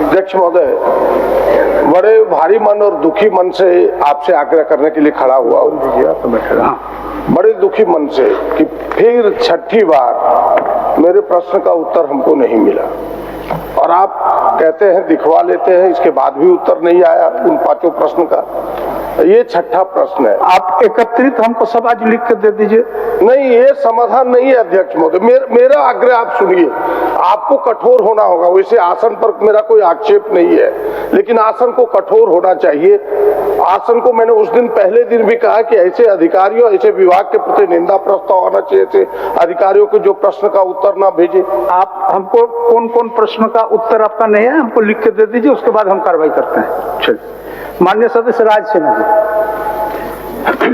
अध्यक्ष महोदय, बड़े भारी मन और दुखी मन से आपसे आग्रह करने के लिए खड़ा हुआ हूँ। बड़े दुखी मन से कि फिर छठी बार मेरे प्रश्न का उत्तर हमको नहीं मिला और आप कहते हैं दिखवा लेते हैं, इसके बाद भी उत्तर नहीं आया उन 5 प्रश्न का। ये छठा प्रश्न है। आप एकत्रित हमको सब आज लिख कर दे दीजिए। नहीं, ये समाधान नहीं है अध्यक्ष महोदय। मेरा आग्रह आप सुनिए। आपको कठोर होना होगा। वैसे आसन पर मेरा कोई आक्षेप नहीं है, लेकिन आसन को कठोर होना चाहिए। आसन को मैंने उस दिन पहले दिन भी कहा कि ऐसे अधिकारियों, ऐसे विभाग के प्रति निंदा प्रस्ताव आना चाहिए। ऐसे अधिकारियों को जो प्रश्न का उत्तर ना भेजे। आप हमको कौन कौन प्रश्न का उत्तर आपका नहीं है हमको लिख के दे दीजिए, उसके बाद हम कार्रवाई करते हैं। चलिए, माननीय सदस्य राज सिन्हा जी,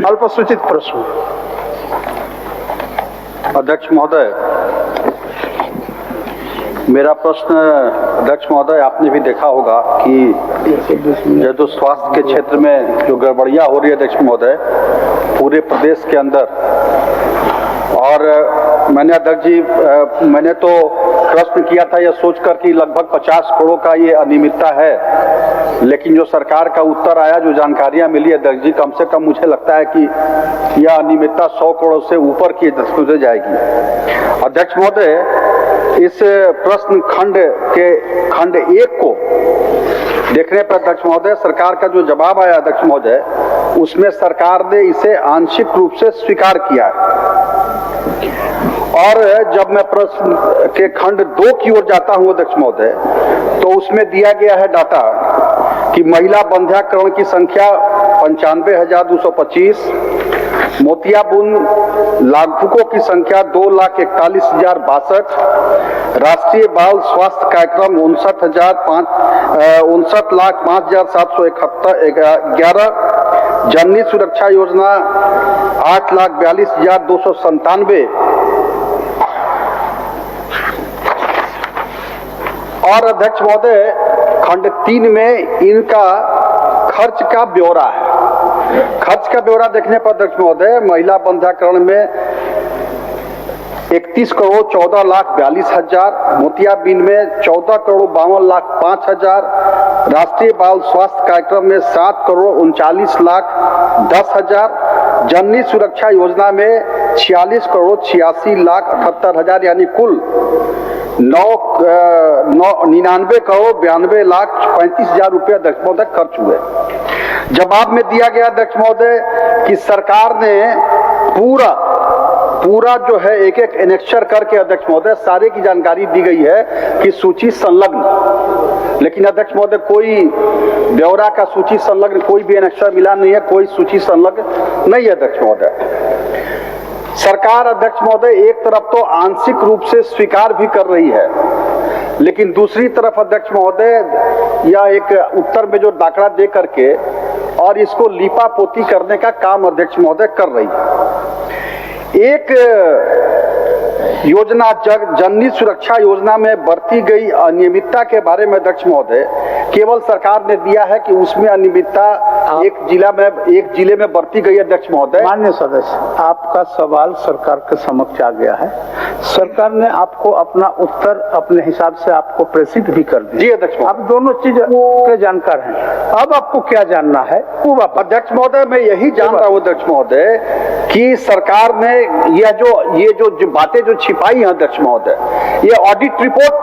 अल्पसूचित प्रश्न। अध्यक्ष महोदय, मेरा प्रश्न अध्यक्ष महोदय, आपने भी देखा होगा कि जो स्वास्थ्य के क्षेत्र में जो गड़बड़ियां हो रही है अध्यक्ष महोदय पूरे प्रदेश के अंदर, और मैंने अध्यक्ष जी मैंने तो प्रश्न किया था यह सोचकर कि लगभग 50 करोड़ का ये अनियमितता है, लेकिन जो सरकार का उत्तर आया, जो जानकारियां मिली अध्यक्ष जी, कम से कम मुझे लगता है कि यह अनियमितता 100 करोड़ से ऊपर की दर जाएगी। अध्यक्ष महोदय, इस प्रश्न खंड 1 को देखने पर अध्यक्ष महोदय सरकार का जो जवाब आया अध्यक्ष महोदय, उसमें सरकार ने इसे आंशिक रूप से स्वीकार किया है। और जब मैं प्रश्न के खंड 2 की ओर जाता हूं अध्यक्ष महोदय, तो उसमें दिया गया है डाटा कि महिला बंध्याकरण की संख्या 95,225, मोतियाबिंद लाभुकों की संख्या 2,41,062, राष्ट्रीय बाल स्वास्थ्य कार्यक्रम 59,05,711, जननी सुरक्षा योजना 8,42,297 और अध्यक्ष महोदय खंड 3 में इनका खर्च का ब्यौरा है। खर्च का ब्यौरा देखने पर अध्यक्ष महोदय महिला बंध्याकरण में 31 करोड़ 14,42,000, मोतियाबिंद में 14 करोड़ 52,05,000, राष्ट्रीय बाल स्वास्थ्य कार्यक्रम में 7 करोड़ 39,10,000, जननी सुरक्षा योजना में 46 करोड़ 86,78,000, यानी कुल 99 करोड़ 92,35,000 रुपये अध्यक्ष महोदय खर्च हुए। जवाब में दिया गया अध्यक्ष महोदय कि सरकार ने पूरा जो है एक एनेक्सर करके अध्यक्ष महोदय सारे की जानकारी दी गई है कि सूची संलग्न, लेकिन अध्यक्ष महोदय कोई ब्यौरा का सूची संलग्न कोई भी एनेक्सर मिला नहीं है, कोई सूची संलग्न नहीं है अध्यक्ष महोदय। सरकार अध्यक्ष महोदय एक तरफ तो आंशिक रूप से स्वीकार भी कर रही है, लेकिन दूसरी तरफ अध्यक्ष महोदय यह एक उत्तर में जो दाखला दे करके और इसको लीपापोती करने का काम अध्यक्ष महोदय कर रही है। एक योजना जननी सुरक्षा योजना में बरती गई अनियमितता के बारे में अध्यक्ष महोदय केवल सरकार ने दिया है कि उसमें अनियमितता एक जिले में बरती गई अध्यक्ष महोदय। माननीय सदस्य, आपका सवाल सरकार के समक्ष आ गया है। सरकार ने आपको अपना उत्तर अपने हिसाब से आपको प्रेषित भी कर दिया। जी अध्यक्ष, आप दोनों चीज के जानकार हैं। अब आपको क्या जानना है वो अध्यक्ष महोदय मैं यही जान रहा हूँ अध्यक्ष महोदय कि सरकार ने ये जो बातें जो छिपाई है अध्यक्ष महोदय, ये ऑडिट रिपोर्ट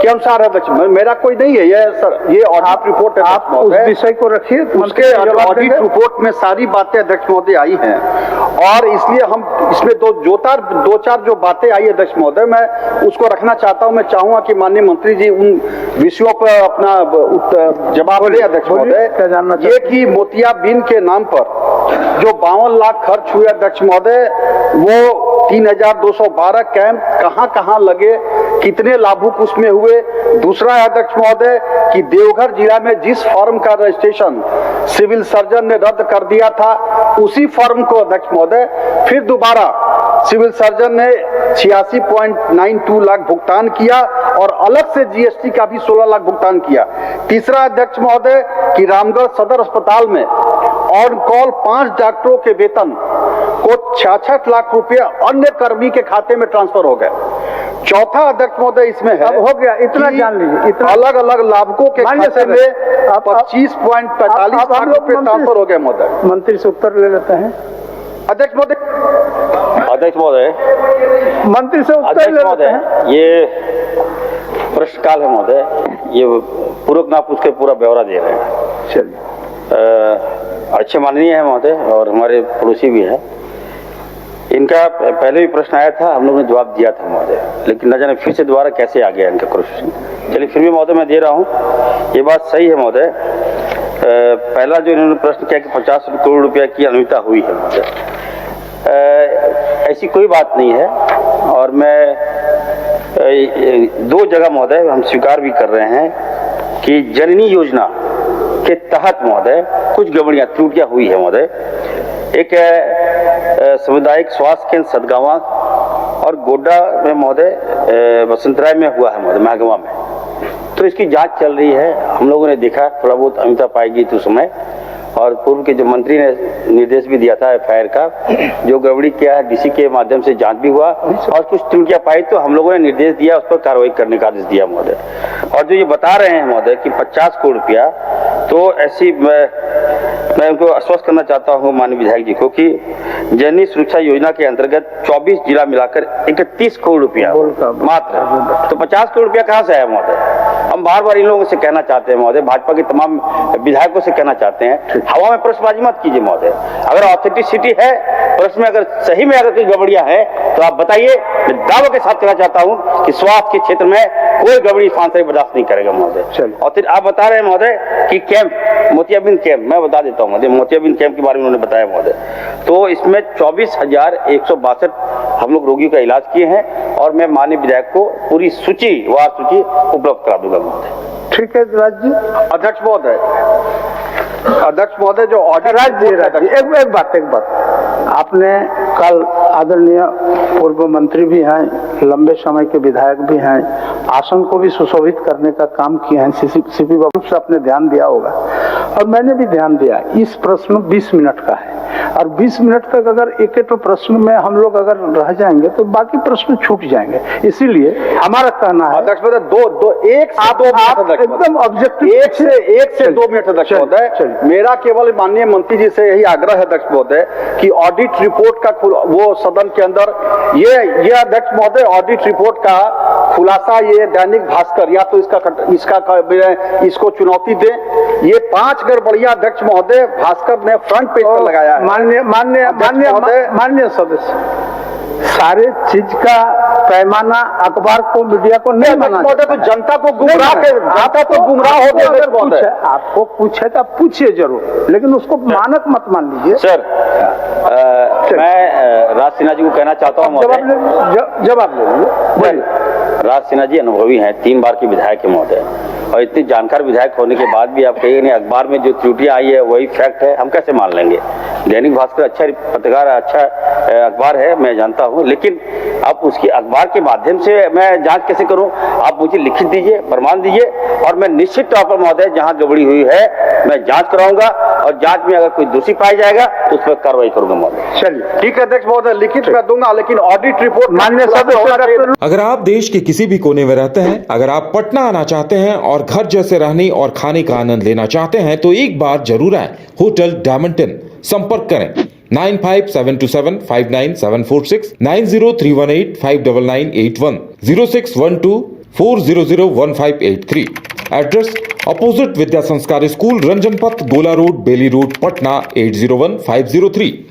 के अनुसार अध्यक्ष मेरा कोई नहीं है, ये ऑडिट रिपोर्ट है। आप उस विषय को रखिए, उसके ऑडिट रिपोर्ट में सारी बातें अध्यक्ष महोदय आई हैं, और इसलिए हम इसमें दो चार जो बातें आई अध्यक्ष महोदय मैं उसको रखना चाहता हूं। मैं चाहूंगा कि माननीय मंत्री जी उन विषयों पर अपना जवाब दें अध्यक्ष महोदय। ये कि मोतियाबिंद के नाम पर जो 52 लाख खर्च हुए अध्यक्ष महोदय, वो 3,212 कैंप कहां लगे, कितने लाभुक उसमें हुए। दूसरा अध्यक्ष महोदय कि देवघर जिला में जिस फर्म का रजिस्ट्रेशन सिविल सर्जन ने रद्द कर दिया था, उसी फर्म को अध्यक्ष महोदय फिर दोबारा सिविल सर्जन ने 86.92 लाख भुगतान किया और अलग से जीएसटी का भी 16 लाख भुगतान किया। तीसरा अध्यक्ष महोदय कि रामगढ़ सदर अस्पताल में ऑन कॉल 5 डॉक्टरों के वेतन को 66 लाख रुपए अन्य कर्मी के खाते में ट्रांसफर हो गए। चौथा अध्यक्ष महोदय इसमें है, अब हो गया, इतना कि जान लीजिए, इतना अलग अलग लाभुकों के मान्य खाते सर, में अब 25.45 अब हम लाख लोग रुपए ट्रांसफर हो गए महोदय। मंत्री से उत्तर ले लेते हैं। अध्यक्ष महोदय, मंत्री से उत्तर ले अध्यक्ष लेते महोदय, हैं। ये प्रश्नकाल है महोदय, ये पूर्वक ना पूछ के पूरा ब्यौरा दे रहे हैं। चलिए, अच्छे माननीय है महोदय और हमारे पड़ोसी भी हैं। इनका पहले भी प्रश्न आया था, हम लोगों ने जवाब दिया था महोदय, लेकिन न जाने फिर से दोबारा कैसे आ गया इनका क्वेश्चन। चलिए फिर भी महोदय मैं दे रहा हूँ, ये बात सही है महोदय। पहला जो इन्होंने प्रश्न किया कि 50 करोड़ रुपया की अनुमति हुई है महोदय, ऐसी कोई बात नहीं है। और मैं दो जगह महोदय हम स्वीकार भी कर रहे हैं कि जननी योजना के तहत महोदय कुछ गड़बड़ियां त्रुटियां हुई है महोदय। एक सामुदायिक स्वास्थ्य केंद्र सदगावा और गोड्डा में महोदय बसंतराय में हुआ है महोदय, महागवा में। तो इसकी जांच चल रही है। हम लोगों ने देखा थोड़ा बहुत अमिता पाई गई थी उस समय, और पूर्व के जो मंत्री ने निर्देश भी दिया था एफआईआर का, जो गड़बड़ी किया है डीसी के माध्यम से जांच भी हुआ और कुछ त्रुटियां पाई तो हम लोगों ने निर्देश दिया, उस पर कार्रवाई करने का आदेश दिया महोदय। और जो ये बता रहे हैं महोदय कि 50 करोड़ रुपया, तो ऐसी मैं उनको आश्वस्त करना चाहता हूँ माननीय विधायक जी को कि जननी सुरक्षा योजना के अंतर्गत 24 जिला मिलाकर 31 करोड़ रुपया मात्र, तो 50 करोड़ रुपया कहाँ से आया महोदय? हम बार बार इन लोगों से कहना चाहते हैं महोदय, भाजपा के तमाम विधायकों से कहना चाहते हैं, हवा में प्रश्नबाजी मत कीजिए महोदय। अगर ऑथेंटिसिटी है प्रश्न में, अगर सही में अगर कोई गड़बड़ियां हैं तो आप बताइए। मैं दावों के साथ कहना चाहता हूं कि स्वास्थ्य के क्षेत्र में कोई गड़बड़ी सांसद बर्दाश्त नहीं करेगा महोदय। और फिर आप बता रहे हैं महोदय कि कैंप, मोतियाबिंद कैंप, मैं बता देता हूं महोदय, मोतियाबिंद कैंप के बारे में उन्होंने बताया महोदय। तो इसमें 24,162 हम लोग रोगियों का इलाज किए हैं, और मैं माननीय विधायक को पूरी सूची उपलब्ध करा दूंगा महोदय। ठीक है राज जी। अध्यक्ष महोदय जो ऑडिट राज जी एक बात आपने कल आदरणीय पूर्व मंत्री भी हैं, लंबे समय के विधायक भी हैं, आसन को भी सुशोभित करने का काम किए हैं, सीपी बाबू से आपने ध्यान दिया होगा और मैंने भी ध्यान दिया। इस प्रश्न 20 मिनट का है और 20 मिनट तक अगर एक एक प्रश्न में हम लोग अगर रह जाएंगे तो बाकी प्रश्न छूट जाएंगे। इसीलिए हमारा कहना है अध्यक्ष महोदय आप एकदम ऑब्जेक्टिव एक से 2 मिनट अध्यक्ष महोदय, मेरा केवल माननीय मंत्री जी से यही आग्रह है अध्यक्ष महोदय कि ऑडिट रिपोर्ट का वो सदन के अंदर ये अध्यक्ष महोदय ऑडिट रिपोर्ट का खुलासा ये दैनिक भास्कर या तो इसको चुनौती दे। ये 5 गड़बड़ियां अध्यक्ष महोदय भास्कर ने फ्रंट पेज पर लगाया है। मान्य सदस्य, सारे चीज का पैमाना अखबार को मीडिया को नहीं माना महोदय, तो जनता को गुमराह हो गया। आपको पूछे तो पूछिए जरूर, लेकिन उसको मानक मत मान लीजिए। सर मैं राज सिन्हा जी को कहना चाहता हूँ जवाब ले लीजिए। राज सिन्हा जी अनुभवी हैं, 3 बार के विधायक है महोदय, और इतने जानकार विधायक होने के बाद भी आप कहिए नहीं अखबार में जो त्रुटियां आई है वही फैक्ट है, हम कैसे मान लेंगे? दैनिक भास्कर अच्छा पत्रकार, अच्छा अखबार है, मैं जानता हूं, लेकिन आप उसकी अखबार के माध्यम से मैं जांच कैसे करूं? आप मुझे लिखित दीजिए, प्रमाण दीजिए, और मैं निश्चित तौर पर महोदय जहां गड़बड़ी हुई है मैं जांच कराऊंगा, और जांच में अगर कोई दोषी पाया जाएगा तो उस पर कार्रवाई करूंगा महोदय। चलिए ठीक है अध्यक्ष महोदय, लिखित में दूंगा, लेकिन ऑडिट रिपोर्ट मान्य सदस्य। अगर आप देश के किसी भी कोने में रहते हैं, अगर आप पटना आना चाहते हैं और घर जैसे रहने और खाने का आनंद लेना चाहते हैं तो एक बार जरूर आए होटल डायमंटन। संपर्क करें 9572759746, 9031859981, 0612400158 एड्रेस अपोजिट विद्या संस्कार स्कूल, रंजन पथ, गोला रोड, बेली रोड, पटना 801503।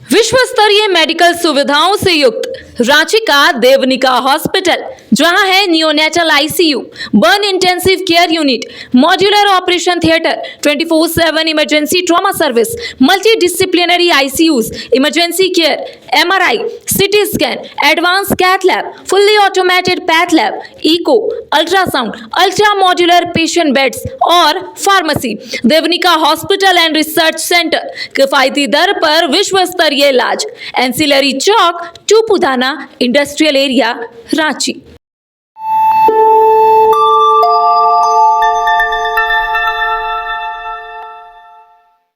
विश्व स्तरीय मेडिकल सुविधाओं से युक्त रांची का देवनिका हॉस्पिटल, जहां है neonatal ICU, burn intensive care unit, modular operation theatre, 24/7 emergency trauma service, multi disciplinary ICUs, emergency care, MRI, CT scan, advance cath lab, fully automated path lab, echo, ultrasound, ultra modular patient beds और pharmacy. Devanika hospital and research centre, किफायती दर पर विश्व स्तरीय इलाज, ancillary Chowk, Tupudana industrial area, Ranchi.